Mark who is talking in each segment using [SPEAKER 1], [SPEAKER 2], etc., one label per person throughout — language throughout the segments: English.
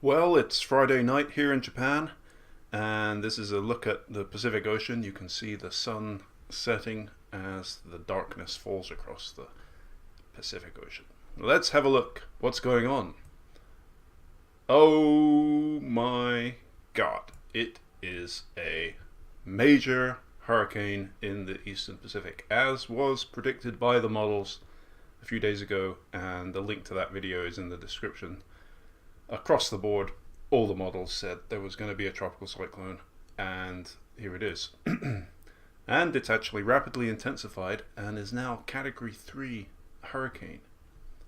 [SPEAKER 1] Well, it's Friday night here in Japan, and this is a look at the Pacific Ocean. You can see the sun setting as the darkness falls across the Pacific Ocean. Let's have a look. What's going on? Oh my god. It is a major hurricane in the Eastern Pacific, as was predicted by the models a few days ago, and the link to that video is in the description. Across the board, all the models said there was going to be a tropical cyclone, and here it is. And it's actually rapidly intensified and is now Category 3 hurricane,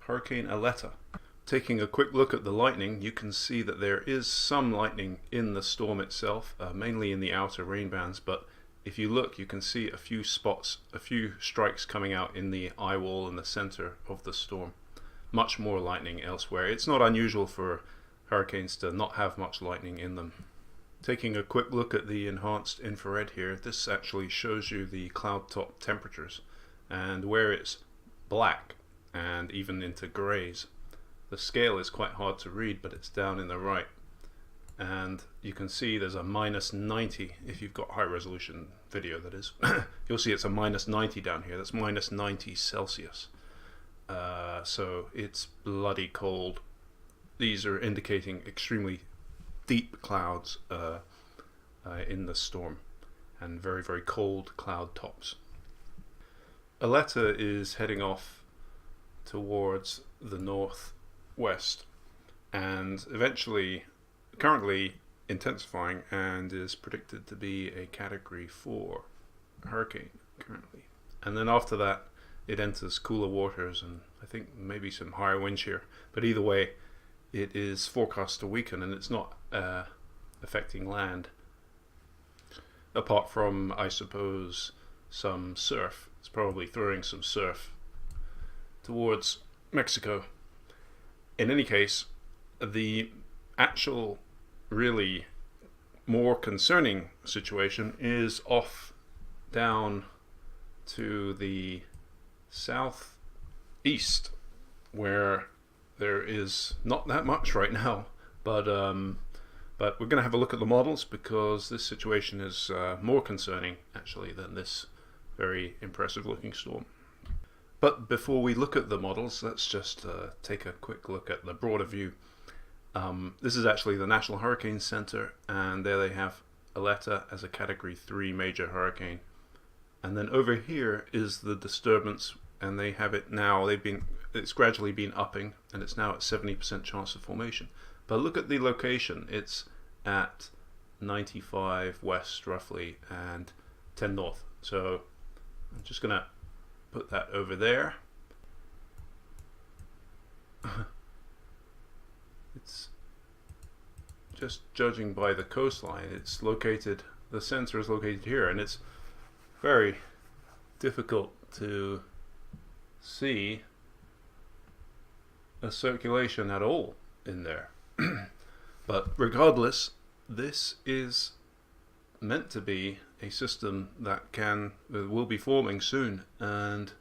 [SPEAKER 1] Hurricane Aletta. Taking a quick look at the lightning, you can see that there is some lightning in the storm itself, mainly in the outer rain bands, but if you look, you can see a few spots, a few strikes coming out in the eye wall in the center of the storm. Much more lightning elsewhere. It's not unusual for hurricanes to not have much lightning in them. Taking a quick look at the enhanced infrared here, this actually shows you the cloud top temperatures, and where it's black and even into grays. The scale is quite hard to read, but it's down in the right, and you can see there's a minus 90 if you've got high resolution video, that is. You'll see it's a minus 90 down here. That's minus 90 Celsius. So it's bloody cold. These are indicating extremely deep clouds in the storm, and very, very cold cloud tops. Aletta is heading off towards the northwest and eventually, currently intensifying, and is predicted to be a Category 4 hurricane currently. And then after that, it enters cooler waters and I think maybe some higher wind shear. But either way, it is forecast to weaken, and it's not affecting land. Apart from, I suppose, some surf. It's probably throwing some surf towards Mexico. In any case, the actual really more concerning situation is off down to the southeast, where there is not that much right now, but we're going to have a look at the models, because this situation is more concerning actually than this very impressive looking storm. But before we look at the models, let's just take a quick look at the broader view. This is actually the National Hurricane Center, and there they have Aletta as a Category 3 major hurricane. And then over here is the disturbance, and they have it now. It's gradually been upping, and it's now at 70% chance of formation. But look at the location. It's at 95 west roughly and 10 north. So I'm just gonna put that over there. It's just judging by the coastline. It's located, the center is located here, and it's very difficult to see a circulation at all in there. But regardless, this is meant to be a system that will be forming soon and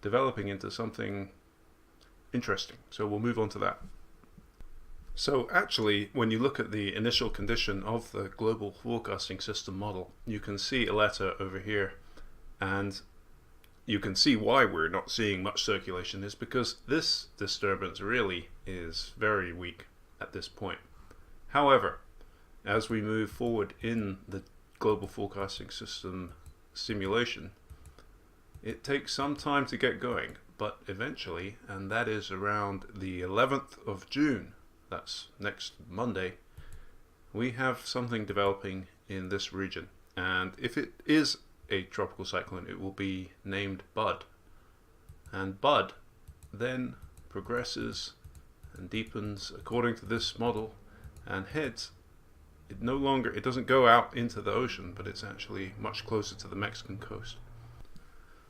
[SPEAKER 1] developing into something interesting. So we'll move on to that. So actually, when you look at the initial condition of the global forecasting system model, you can see Aletta over here, and you can see why we're not seeing much circulation is because this disturbance really is very weak at this point. However, as we move forward in the global forecasting system simulation, it takes some time to get going, but eventually, and that is around the 11th of June, that's next Monday, we have something developing in this region. And if it is a tropical cyclone, it will be named Bud. And Bud then progresses and deepens according to this model and heads. It doesn't go out into the ocean, but it's actually much closer to the Mexican coast.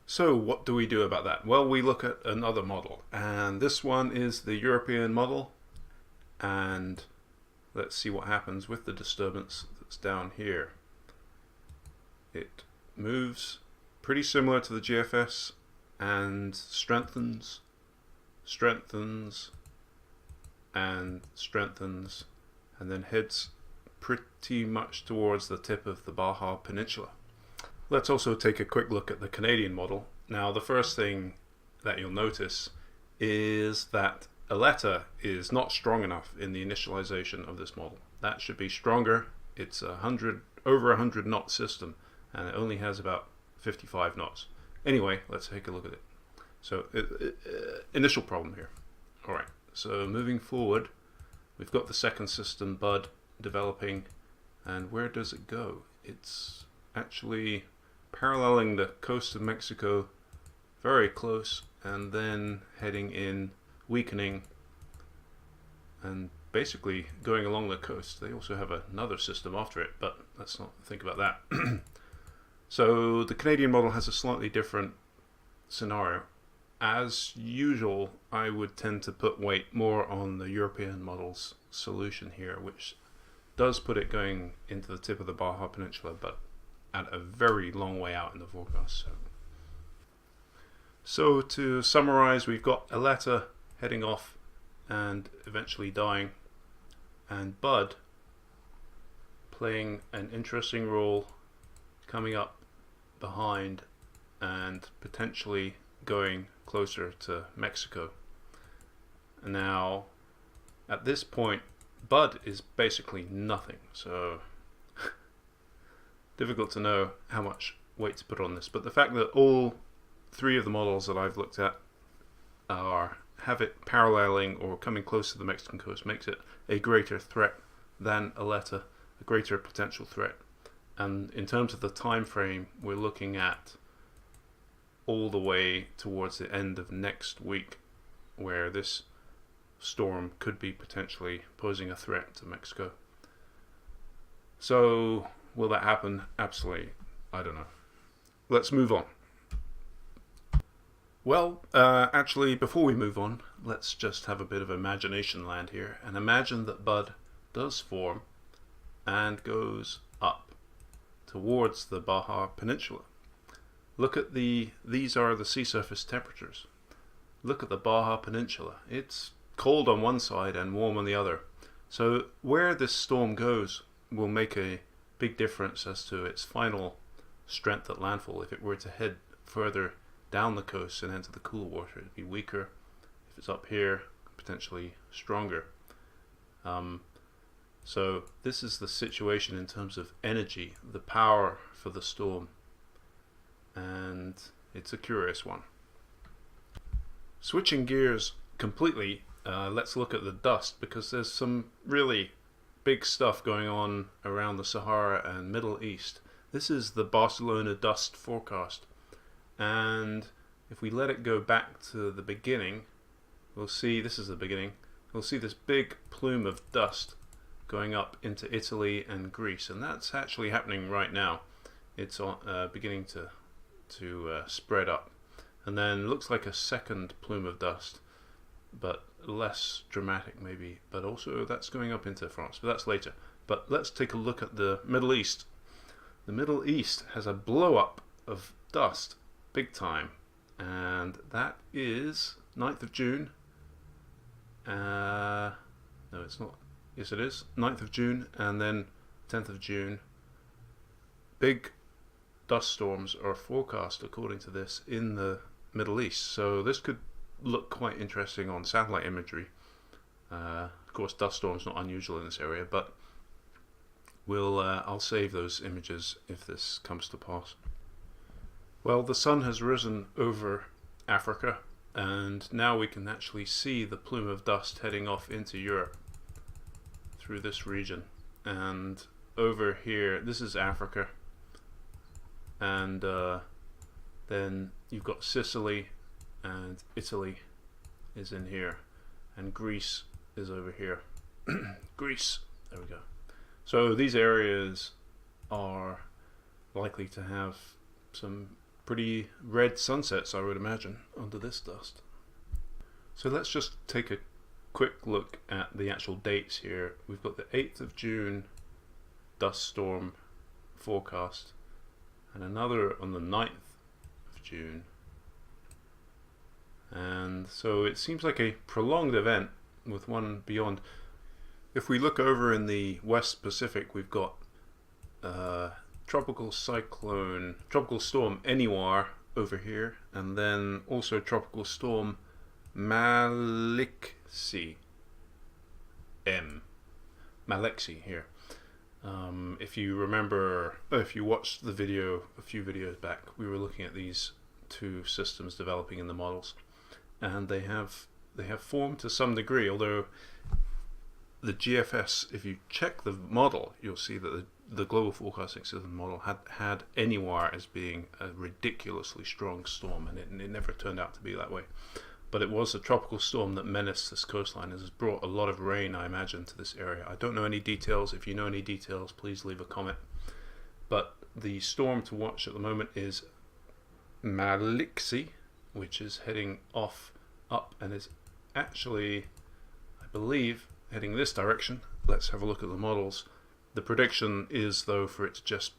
[SPEAKER 1] So what do we do about that? Well, we look at another model, and this one is the European model, and let's see what happens with the disturbance that's down here. It moves pretty similar to the GFS and strengthens, and strengthens, and then heads pretty much towards the tip of the Baja Peninsula. Let's also take a quick look at the Canadian model. Now, the first thing that you'll notice is that Aletta is not strong enough in the initialization of this model. That should be stronger. It's over 100 knot system, and it only has about 55 knots. Anyway, let's take a look at it. So, initial problem here. Alright, so moving forward, we've got the second system, Bud, developing, and where does it go? It's actually paralleling the coast of Mexico, very close, and then heading in, weakening, and basically going along the coast. They also have another system after it, but let's not think about that. So the Canadian model has a slightly different scenario. As usual, I would tend to put weight more on the European model's solution here, which does put it going into the tip of the Baja Peninsula, but at a very long way out in the forecast. So to summarize, we've got Aletta heading off and eventually dying, and Bud playing an interesting role coming up behind and potentially going closer to Mexico. Now, at this point, Bud is basically nothing, so difficult to know how much weight to put on this. But the fact that all three of the models that I've looked at have it paralleling or coming close to the Mexican coast makes it a greater threat than Aletta, a greater potential threat. And in terms of the time frame, we're looking at all the way towards the end of next week, where this storm could be potentially posing a threat to Mexico. So, will that happen? Absolutely, I don't know. Let's move on. Well, actually, before we move on, let's just have a bit of imagination land here, and imagine that Bud does form and goes up towards the Baja Peninsula. Look at these are the sea surface temperatures. Look at the Baja Peninsula. It's cold on one side and warm on the other. So where this storm goes will make a big difference as to its final strength at landfall. If it were to head further down the coast and enter the cool water, it'd be weaker. If it's up here, potentially stronger. So this is the situation in terms of energy, the power for the storm, and it's a curious one. Switching gears completely, let's look at the dust, because there's some really big stuff going on around the Sahara and Middle East. This is the Barcelona dust forecast, and if we let it go back to the beginning, we'll see, this is the beginning, we'll see this big plume of dust going up into Italy and Greece, and that's actually happening right now. It's beginning to spread up, and then looks like a second plume of dust, but less dramatic maybe, but also that's going up into France, but that's later. But let's take a look at the Middle East. The Middle East has a blow up of dust big time, and that is 9th of June. No, it's not. Yes, it is 9th of June, and then 10th of June. Big dust storms are forecast, according to this, in the Middle East. So this could look quite interesting on satellite imagery. Of course, dust storms not unusual in this area, but I'll save those images if this comes to pass. Well, the sun has risen over Africa, and now we can actually see the plume of dust heading off into Europe through this region. And over here, this is Africa, and then you've got Sicily, and Italy is in here, and Greece is over here. Greece, there we go. So these areas are likely to have some pretty red sunsets, I would imagine, under this dust. So let's just take a quick look at the actual dates here. We've got the 8th of June dust storm forecast, and another on the 9th of June. And so it seems like a prolonged event with one beyond. If we look over in the West Pacific, we've got tropical storm Eniwar over here, and then also tropical storm Maliksi here. If you remember, if you watched the video a few videos back, we were looking at these two systems developing in the models, and they have formed to some degree, although the GFS, if you check the model, you'll see that the global forecasting system model had Eniwar as being a ridiculously strong storm, and it never turned out to be that way. But it was a tropical storm that menaced this coastline and has brought a lot of rain, I imagine, to this area. I don't know any details. If you know any details, please leave a comment. But the storm to watch at the moment is Maliksi, which is heading up, and is actually, I believe, heading this direction. Let's have a look at the models. The prediction is, though, for it to just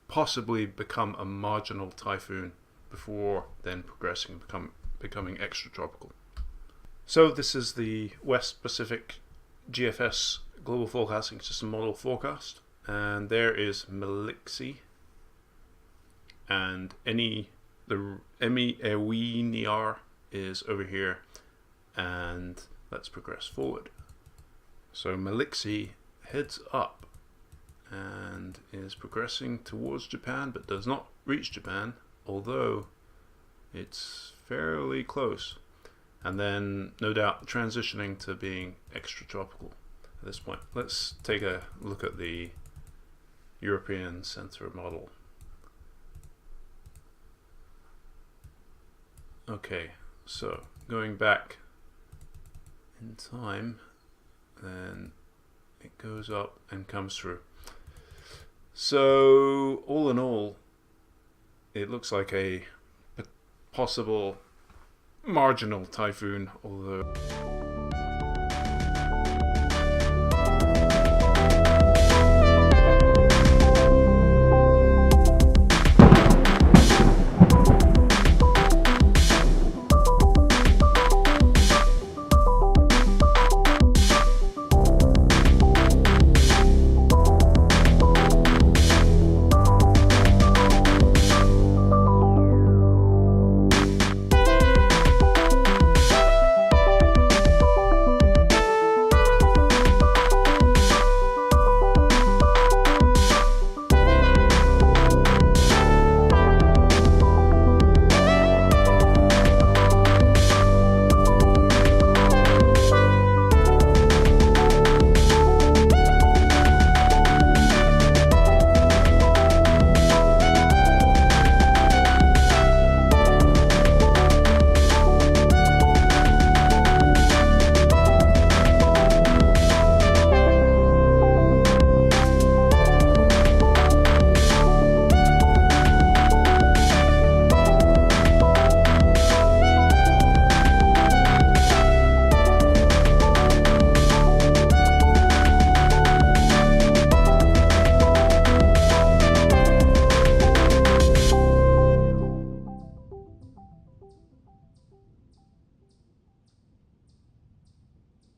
[SPEAKER 1] possibly become a marginal typhoon before then progressing and becoming extratropical. So this is the West Pacific GFS Global Forecasting System Model forecast, and there is Maliksi, and the Eniwar is over here, and let's progress forward. So Maliksi heads up and is progressing towards Japan, but does not reach Japan, although it's fairly close, and then no doubt transitioning to being extratropical at this point. Let's take a look at the European Center model. Okay, so going back in time, then it goes up and comes through. So all in all, it looks like a possible marginal typhoon, although